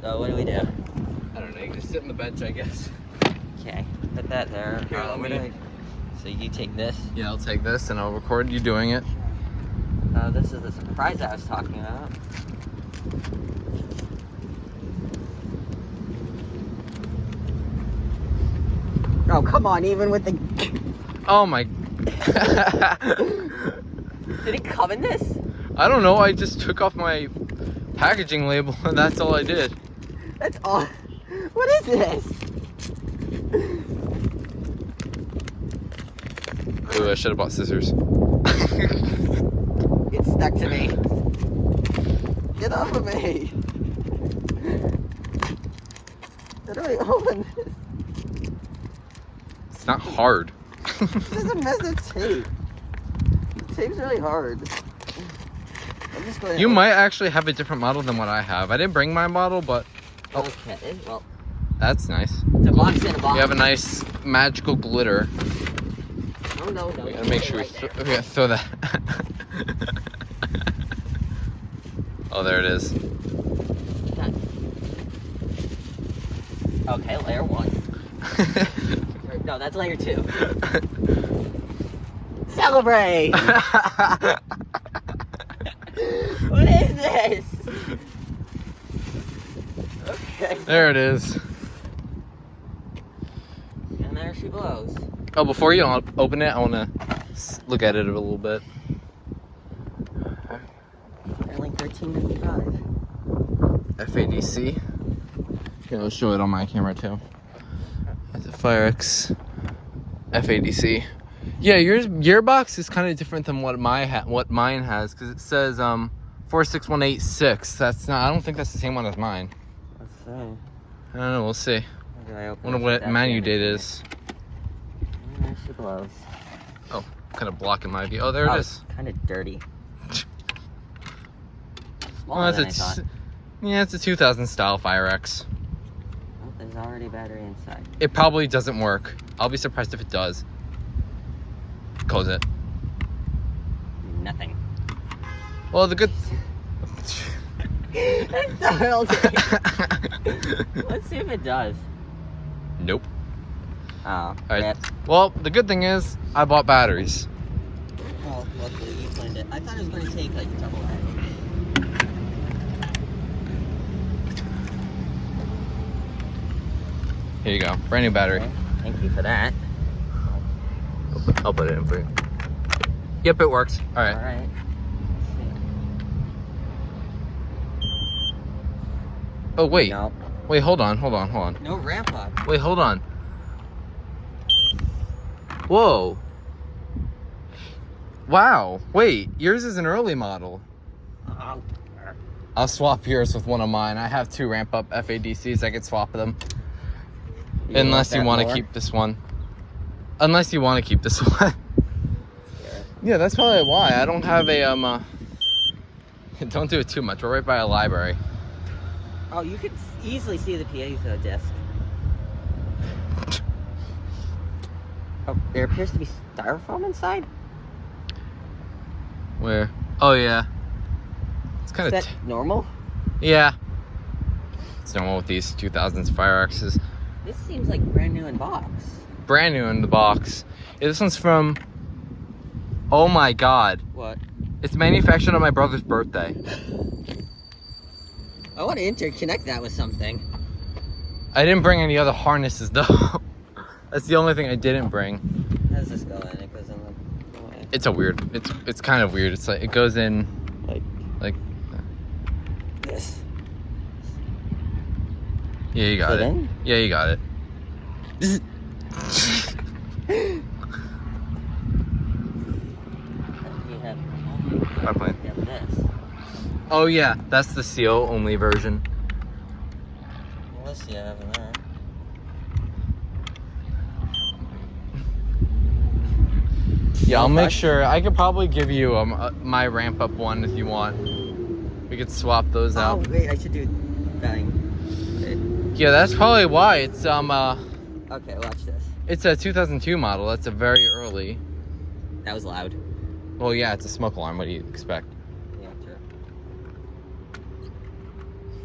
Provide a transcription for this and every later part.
So what do we do? I don't know, you can just sit on the bench, I guess. Okay, put that there. Here, let me- So you take this. Yeah, I'll take this and I'll record you doing it. This is the surprise I was talking about. Oh, come on, even with the... Oh my... Did it come in this? I don't know, I just took off my packaging label and that's all I did. That's all... What is this? Ooh, I should have bought scissors. It's stuck to me. Get off of me. How do I open this? It's not hard. This is a mess of tape. The tape's really hard. I'm just going You might actually have a different model than what I have. I didn't bring my model, but... Oh, okay, well... that's nice. It's a box in a box. We have a nice magical glitter. Oh, no. We gotta make sure we gotta throw that. Oh, there it is. Okay, layer 1. No, that's layer 2. Celebrate! What is this? Okay. There it is. And there she blows. Oh, before you open it, I want to look at it a little bit. They're like $13.95. FADC. Here, I'll show it on my camera too. It's a firex FADC. Yeah, your box is kind of different than what mine has, because it says 46186. That's not. I don't think that's the same one as mine. Let's see. I don't know. We'll see. I Wonder what menu date is. There she blows. Oh, kind of blocking my view. Oh, there it is. Kind of dirty. Smaller Well, than I thought. yeah, it's a 2000 style firex. Oh, there's already battery inside. It probably doesn't work. I'll be surprised if it does. Close it. Nothing. Well, the good. That startled me. Let's see if it does. Nope. Oh, All right. rip. Well, the good thing is I bought batteries. Well, luckily you planned it. I thought it was going to take like double that. Here you go, brand new battery. Okay. Thank you for that. I'll put it in for you. Yep, it works. All right. All right. Oh wait. No. Wait, hold on. No ramp up. Wait, hold on. Whoa. Wow. Wait, yours is an early model. Oh. I'll swap yours with one of mine. I have 2 ramp up FADCs. I could swap them. Unless you want to keep this one. Unless you want to keep this one. Yeah, that's probably why. I don't have a don't do it too much. We're right by a library. Oh, you could easily see the piezo disc. Oh, there appears to be styrofoam inside. Where? Oh yeah. It's kind Is of that normal? yeah. It's normal with these 2000s Firexes. This seems like brand new in box. Brand new in the box. Yeah, this one's from. Oh my god. What? It's manufactured on my brother's birthday. I want to interconnect that with something. I didn't bring any other harnesses though. That's the only thing I didn't bring. How does this go in? It goes in the way. It's a weird. It's kind of weird. It's like it goes in like. This. Yeah, you got Fit it. in? Yeah, you got it. You have, Airplane. you have this. Oh yeah, that's the CO only version. Well, let's see, I have that. Yeah, I'll make sure. I could probably give you my ramp up one if you want. We could swap those out. Oh, wait, I should do bang. Okay. Yeah, that's probably why it's Okay, watch this. It's a 2002 model. That's a very early. That was loud. Well, yeah, it's a smoke alarm. What do you expect? Yeah, true.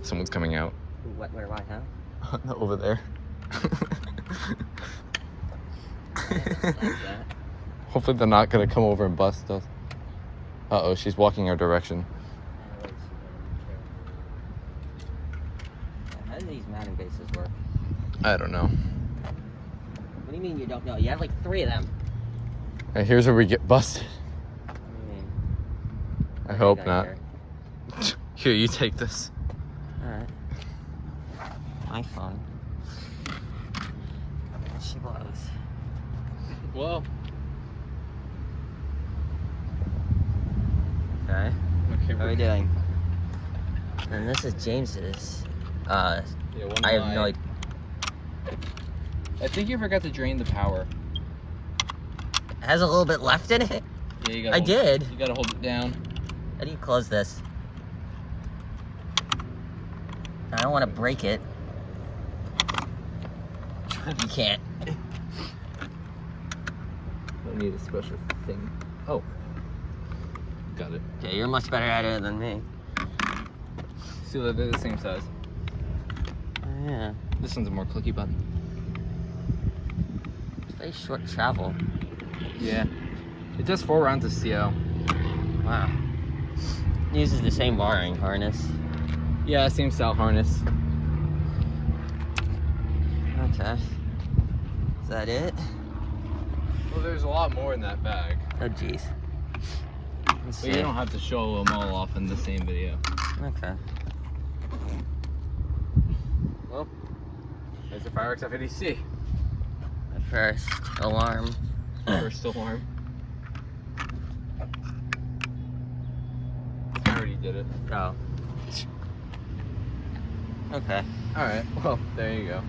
Someone's coming out. What, where, why, huh? Over there. Like that. Hopefully they're not gonna come over and bust us. Uh-oh, she's walking our direction. How do these mountain bases work? I don't know. What do you mean you don't know? You have like 3 of them. And here's where we get busted. What do you mean? I hope got not. here? Here, you take this. Alright. My phone. She blows. Well. Okay. Okay, What are we doing? And this is James's. I have no idea. I think you forgot to drain the power. It has a little bit left in it? Yeah, you gotta I did. You gotta hold it down. How do you close this? I don't want to break it. You can't. Don't need a special thing. Oh. Got it. Okay, you're much better at it than me. See, they're the same size. Oh, yeah. This one's a more clicky button. It's very short travel. Yeah. It does 4 rounds of CO. Wow. It uses the same wiring harness. Yeah, same style harness. Okay. Is that it? Well, there's a lot more in that bag. Oh, jeez. Let's But you see. don't have to show them all off in the same video. Okay. Well, there's the firex FADC. The first alarm. First alarm. I already did it. Oh. Okay. Alright, well, there you go.